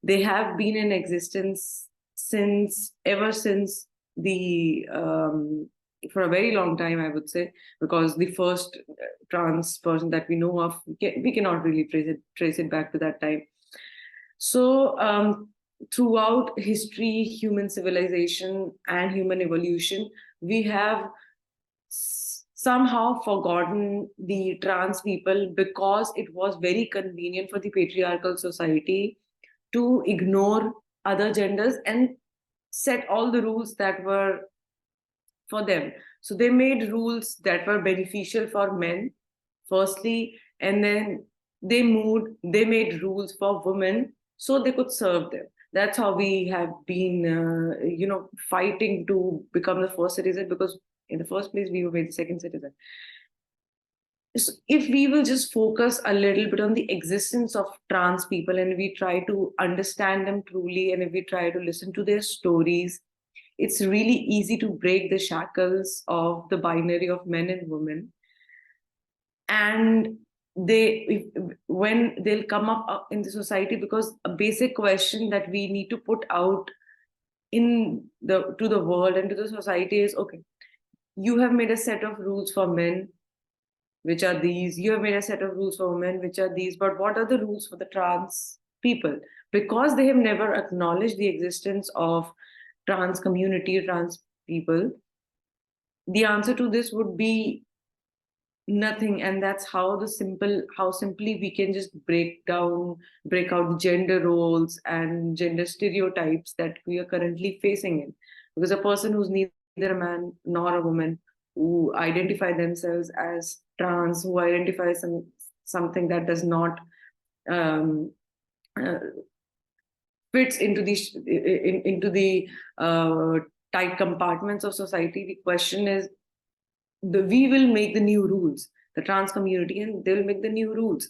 They have been in existence ever since the for a very long time, I would say, because the first trans person that we know of, we cannot really trace it back to that time. So throughout history, human civilization, and human evolution, we have somehow forgotten the trans people because it was very convenient for the patriarchal society to ignore other genders and set all the rules that were for them. So they made rules that were beneficial for men, firstly, and then they made rules for women so they could serve them. That's how we have been, fighting to become the first citizen, because in the first place, we were made the second citizen. So if we will just focus a little bit on the existence of trans people and we try to understand them truly, and if we try to listen to their stories, it's really easy to break the shackles of the binary of men and women. And when they'll come up in the society, because a basic question that we need to put out to the world and to the society is, okay, you have made a set of rules for men, which are these. You have made a set of rules for women, which are these. But what are the rules for the trans people? Because they have never acknowledged the existence of trans community, trans people, the answer to this would be nothing. And that's how simply we can just break out the gender roles and gender stereotypes that we are currently facing in. Because a person who's neither a man nor a woman, who identify themselves as trans, who identify something that does not fits into the tight compartments of society. The question is, we will make the new rules, the trans community, and they will make the new rules.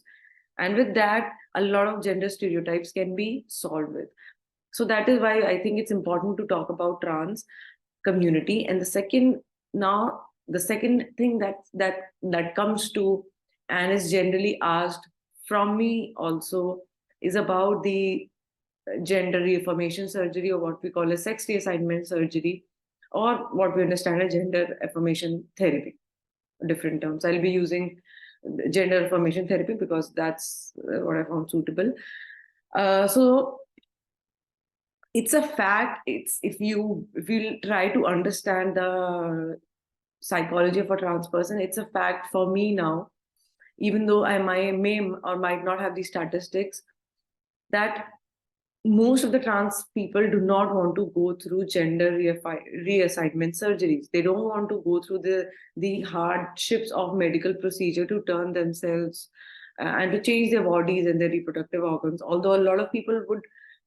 And with that, a lot of gender stereotypes can be solved with. So that is why I think it's important to talk about trans community. And the second thing that comes to and is generally asked from me also is about the gender reaffirmation surgery, or what we call a sex reassignment surgery, or what we understand as gender affirmation therapy. Different terms. I'll be using gender affirmation therapy because that's what I found suitable. So it's a fact. If you try to understand the psychology of a trans person, it's a fact for me now, even though I may or might not have these statistics, that most of the trans people do not want to go through gender reassignment surgeries. They don't want to go through the hardships of medical procedure to turn themselves and to change their bodies and their reproductive organs. Although a lot of people would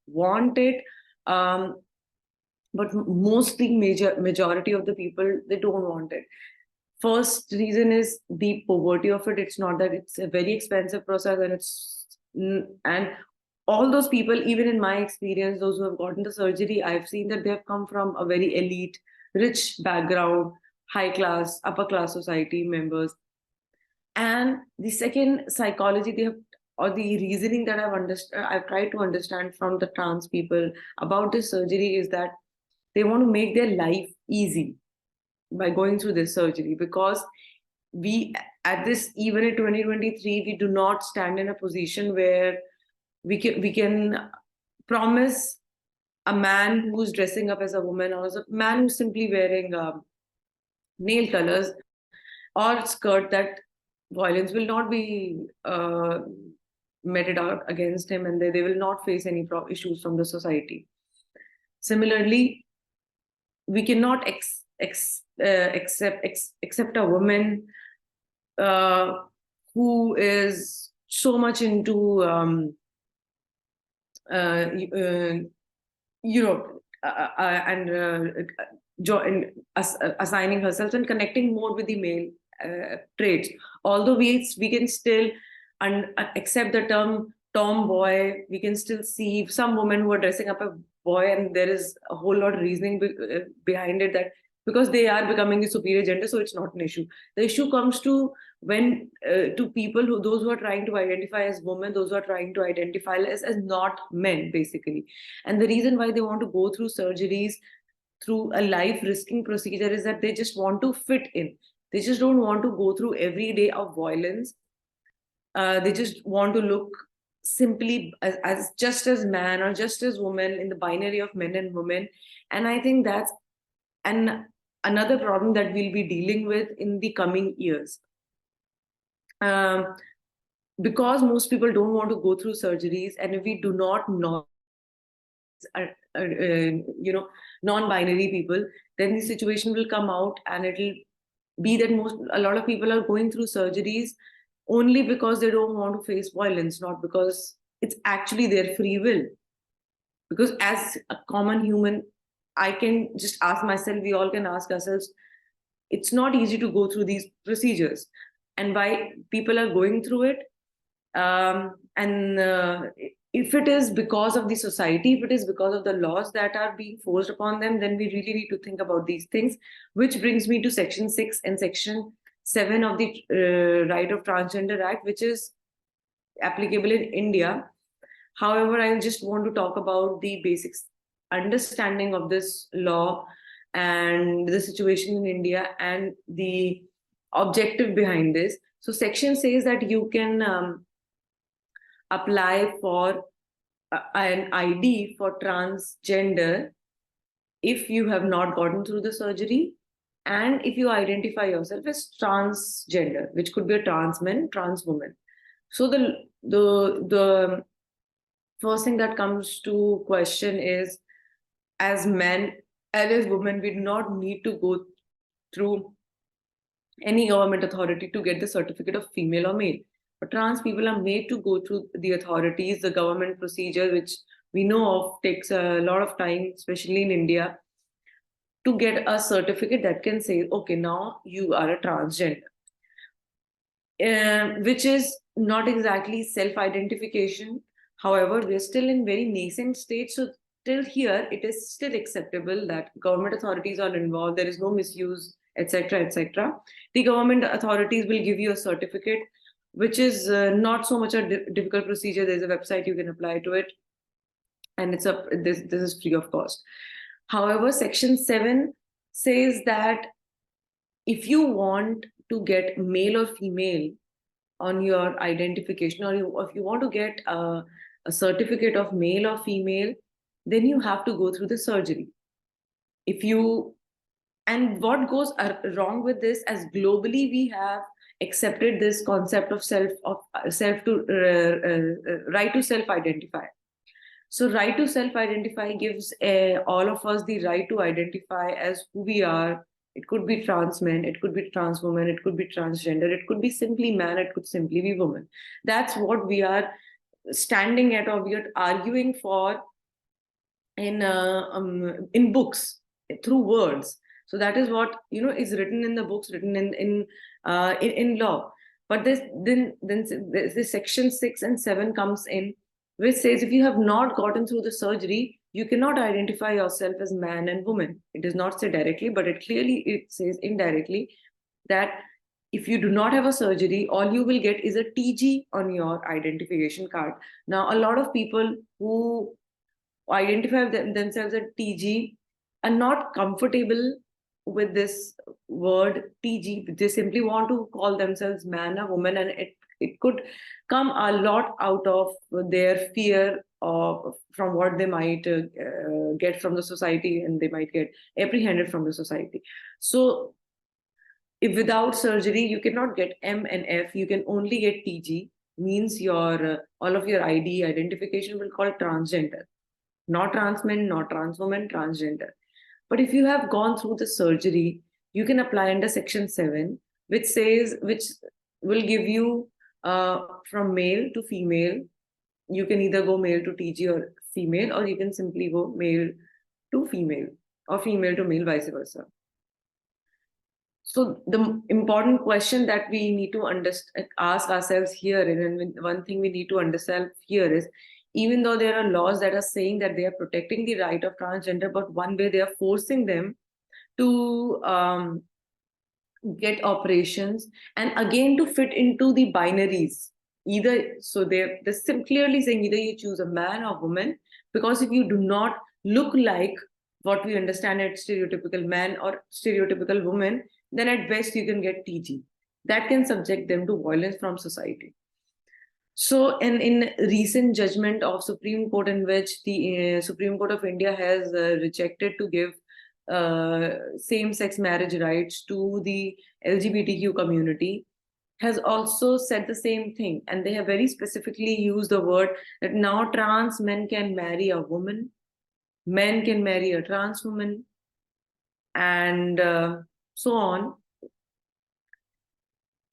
want it, but mostly majority of the people, they don't want it. First reason is the poverty of it. It's not that it's a very expensive process, and all those people, even in my experience, those who have gotten the surgery, I've seen that they have come from a very elite, rich background, high class, upper class society members. And the second psychology or the reasoning that I've tried to understand from the trans people about this surgery is that they want to make their life easy by going through this surgery, because we at this, even in 2023, we do not stand in a position where we can promise a man who's dressing up as a woman, or as a man who's simply wearing nail colors or skirt, that violence will not be meted out against him, and they will not face any issues from the society. Similarly, we cannot accept a woman who is so much into assigning herself and connecting more with the male traits. Although we can still accept the term tomboy, we can still see some women who are dressing up a boy, and there is a whole lot of reasoning behind it, that because they are becoming the superior gender, so it's not an issue. The issue comes to when to people who, those who are trying to identify as women, those who are trying to identify as not men, basically. And the reason why they want to go through surgeries, through a life risking procedure, is that they just want to fit in. They just don't want to go through every day of violence. They just want to look simply as just as man or just as woman in the binary of men and women. And I think that's an another problem that we'll be dealing with in the coming years. Um, because most people don't want to go through surgeries, and if we do not know non-binary people, then the situation will come out, and it'll be that a lot of people are going through surgeries only because they don't want to face violence, not because it's actually their free will. Because as a common human, I can just ask myself, we all can ask ourselves, it's not easy to go through these procedures, and why people are going through it. And if it is because of the society, if it is because of the laws that are being forced upon them, then we really need to think about these things. Which brings me to Section 6 and Section 7 of the Right of Transgender Act, which is applicable in India. However, I just want to talk about the basics understanding of this law and the situation in India and the objective behind this. So, section says that you can apply for an ID for transgender if you have not gotten through the surgery, and if you identify yourself as transgender, which could be a trans man, trans woman. So the first thing that comes to question is, as men and as women, we do not need to go through any government authority to get the certificate of female or male. But trans people are made to go through the authorities, the government procedure, which we know of takes a lot of time, especially in India, to get a certificate that can say, okay, now you are a transgender, which is not exactly self-identification. However, we're still in very nascent stage, so till here it is still acceptable that government authorities are involved. There is no misuse, etc., etc. The government authorities will give you a certificate, which is not so much a difficult procedure. There's a website you can apply to it, and this is free of cost. However, Section 7 says that if you want to get male or female on your identification, or if you want to get a certificate of male or female, then you have to go through the surgery. If you And what goes wrong with this, as globally we have accepted this concept of self to right to self identify. So right to self identify gives all of us the right to identify as who we are. It could be trans men, it could be trans woman, it could be transgender, it could be simply man, it could simply be woman. That's what we are standing at, or we are arguing for in books, through words. So that is what is written in the books, written in law. But this Section 6 and 7 comes in, which says if you have not gotten through the surgery, you cannot identify yourself as man and woman. It does not say directly, but it says indirectly that if you do not have a surgery, all you will get is a TG on your identification card. Now, a lot of people who identify themselves as TG are not comfortable with this word TG. They simply want to call themselves man or woman, and it could come a lot out of their fear of from what they might get from the society, and they might get apprehended from the society. So if without surgery you cannot get M and F, you can only get TG, means your all of your ID identification will call transgender, not trans men, not trans woman, transgender. But if you have gone through the surgery, you can apply under Section 7, which will give you from male to female. You can either go male to TG or female, or you can simply go male to female or female to male, vice versa. So the important question that we need to ask ourselves here, and one thing we need to understand here is, even though there are laws that are saying that they are protecting the right of transgender, but one way they are forcing them to get operations, and again to fit into the binaries. Either, so they're clearly saying either you choose a man or woman, because if you do not look like what we understand as stereotypical man or stereotypical woman, then at best you can get TG. That can subject them to violence from society. So, in recent judgment of Supreme Court, in which the Supreme Court of India has rejected to give same-sex marriage rights to the LGBTQ community, has also said the same thing, and they have very specifically used the word that now trans men can marry a woman, men can marry a trans woman, and so on.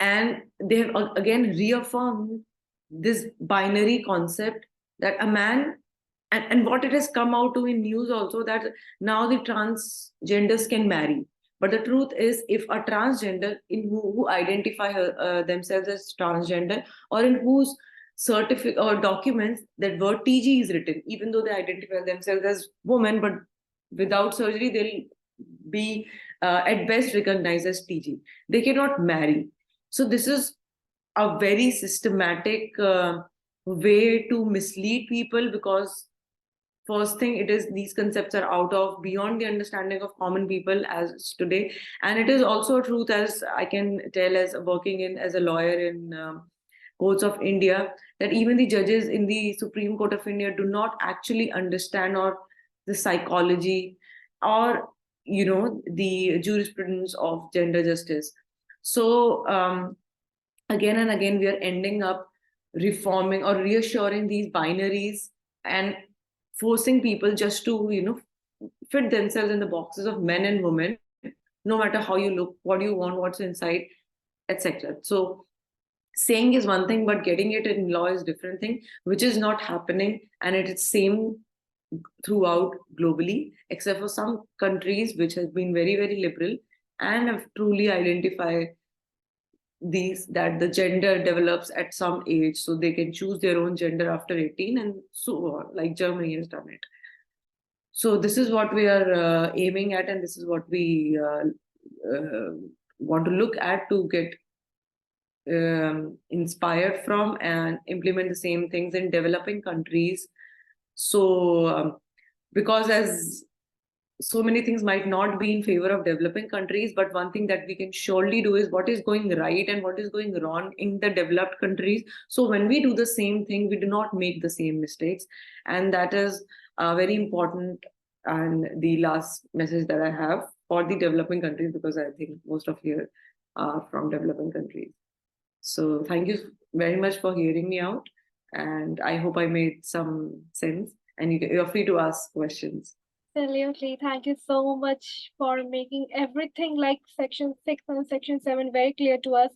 And they have again reaffirmed this binary concept that a man, and what it has come out to in news also, that now the transgenders can marry. But the truth is, if a transgender who identify themselves as transgender, or in whose certificate or documents that word TG is written, even though they identify themselves as women, but without surgery they'll be at best recognized as TG, they cannot marry. So this is a very systematic way to mislead people, because first thing, it is these concepts are out of beyond the understanding of common people as today. And it is also a truth, as I can tell as working in as a lawyer in courts of India, that even the judges in the Supreme Court of India do not actually understand or the psychology or the jurisprudence of gender justice. So again and again we are ending up reforming or reassuring these binaries and forcing people just to fit themselves in the boxes of men and women, no matter how you look, what you want, what's inside, etc. So saying is one thing, but getting it in law is different thing, which is not happening, and it is same throughout globally, except for some countries which has been very, very liberal and have truly identified these, that the gender develops at some age, so they can choose their own gender after 18, and so on, like Germany has done it. So this is what we are aiming at, and this is what we want to look at to get inspired from and implement the same things in developing countries. So because as so many things might not be in favor of developing countries, but one thing that we can surely do is what is going right and what is going wrong in the developed countries. So when we do the same thing, we do not make the same mistakes. And that is very important. And the last message that I have for the developing countries, because I think most of you are from developing countries. So thank you very much for hearing me out. And I hope I made some sense. And you're free to ask questions. Absolutely. Thank you so much for making everything like section 6 and section 7 very clear to us.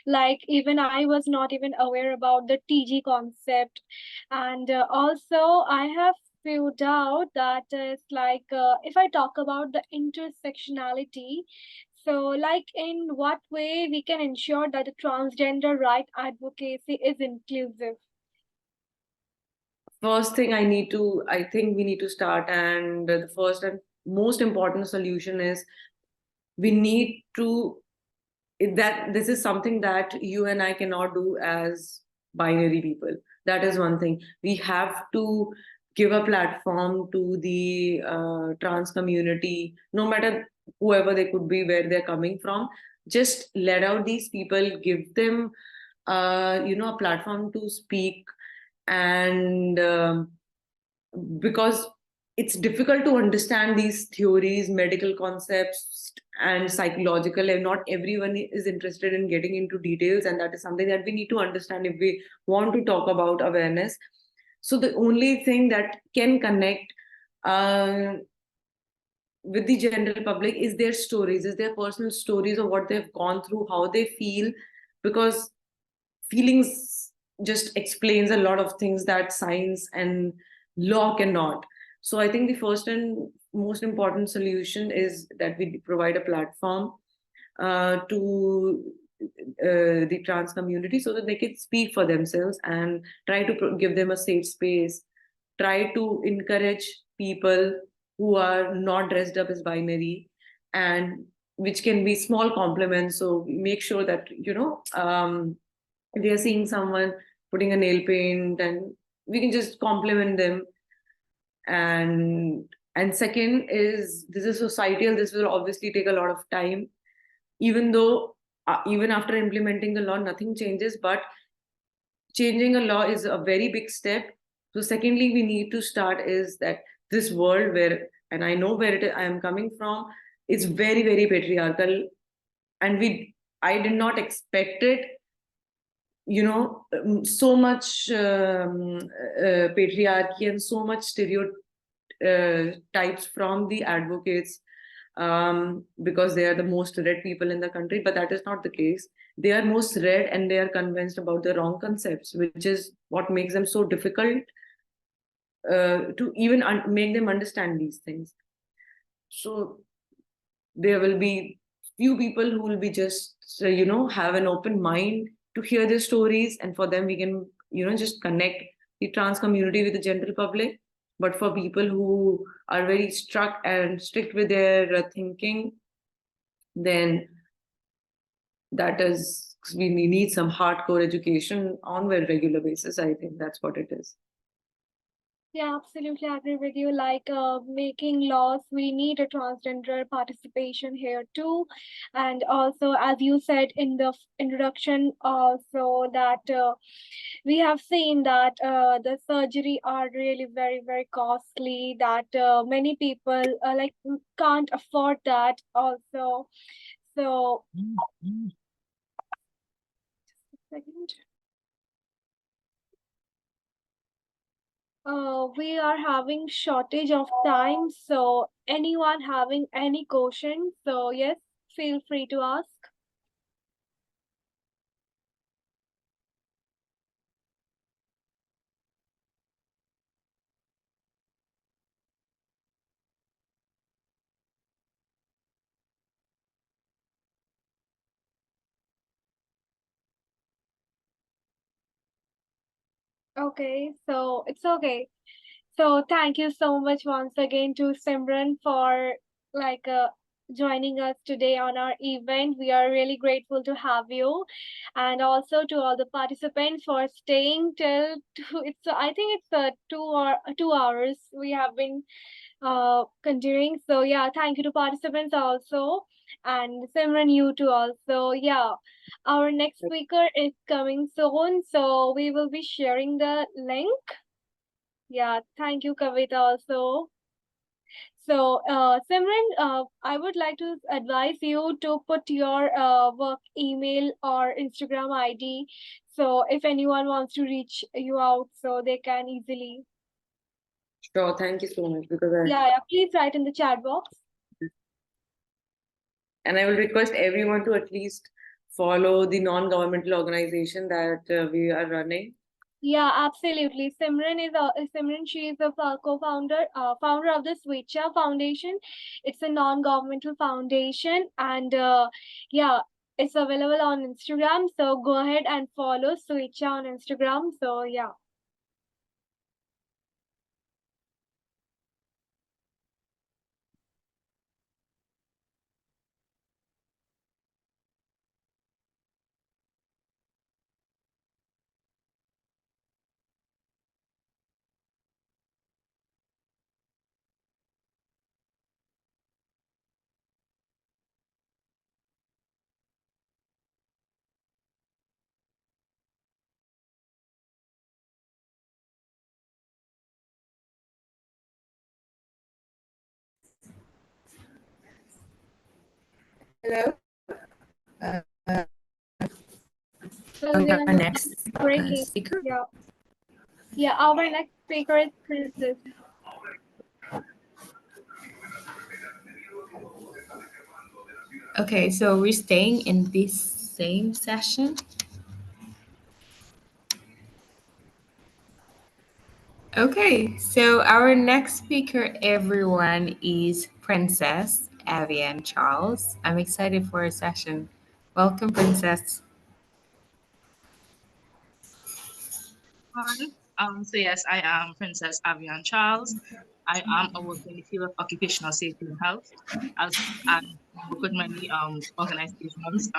Like, even I was not even aware about the TG concept. And also, I have few doubt that is like, if I talk about the intersectionality, so like in what way we can ensure that the transgender right advocacy is inclusive? First thing I think we need to start, and the first and most important solution is we need to, that this is something that you and I cannot do as binary people. That is one thing. We have to give a platform to the trans community, no matter whoever they could be, where they're coming from. Just let out these people, give them a platform to speak. And because it's difficult to understand these theories, medical concepts, and psychological, and not everyone is interested in getting into details, and that is something that we need to understand if we want to talk about awareness. So the only thing that can connect uh, with the general public is their stories, is their personal stories of what they've gone through, how they feel, because feelings just explains a lot of things that science and law cannot. So I think the first and most important solution is that we provide a platform to the trans community, so that they can speak for themselves, and try to give them a safe space, try to encourage people who are not dressed up as binary, and which can be small compliments. So make sure that, if we are seeing someone putting a nail paint, and we can just compliment them. And second is, this is societal, this will obviously take a lot of time, even though even after implementing the law nothing changes, but changing a law is a very big step. So secondly, we need to start is that this world where, and I know where I am coming from, it's very, very patriarchal, and I did not expect it, so much patriarchy and so much stereotypes from the advocates, because they are the most read people in the country, but that is not the case. They are most read and they are convinced about the wrong concepts, which is what makes them so difficult to even make them understand these things. So there will be few people who will be just have an open mind to hear their stories, and for them we can just connect the trans community with the general public. But for people who are very struck and strict with their thinking, then that is, we need some hardcore education on a regular basis. I think that's what it is. Yeah, absolutely agree with you. Like making laws, we need a transgender participation here too. And also, as you said in the introduction, also that we have seen that the surgery are really very, very costly, that many people like can't afford that also. So, second. We are having shortage of time, so anyone having any question, so yes, feel free to ask. Okay, so it's okay. So thank you so much once again to Simran for like joining us today on our event. We are really grateful to have you, and also to all the participants for staying till two, it's I think it's 2 hours we have been continuing. So yeah, thank you to participants also, and Simran, you too also. Yeah, our next speaker is coming soon, so we will be sharing the link. Yeah, thank you, Kavita, also. So, Simran, I would like to advise you to put your work email or Instagram ID. So, if anyone wants to reach you out, so they can easily. Sure, thank you so much, because Yeah, please write in the chat box. and I will request everyone to at least follow the non-governmental organization that we are running. Yeah, absolutely. Simran. She is a co-founder, founder of the Switcha Foundation. It's a non-governmental foundation, and yeah, it's available on Instagram. So go ahead and follow Switcha on Instagram. So yeah. Hello. So they Our are next breaking. speaker. Yeah. Yeah, our next speaker is Princess. Okay, so we're staying in this same session. Okay, so our next speaker, everyone, is Princess Avian Charles. I'm excited for our session. Welcome, Princess. Hi. So yes, I am Princess Avian Charles. I am a worker in the field of occupational safety and health. As I work with many organizations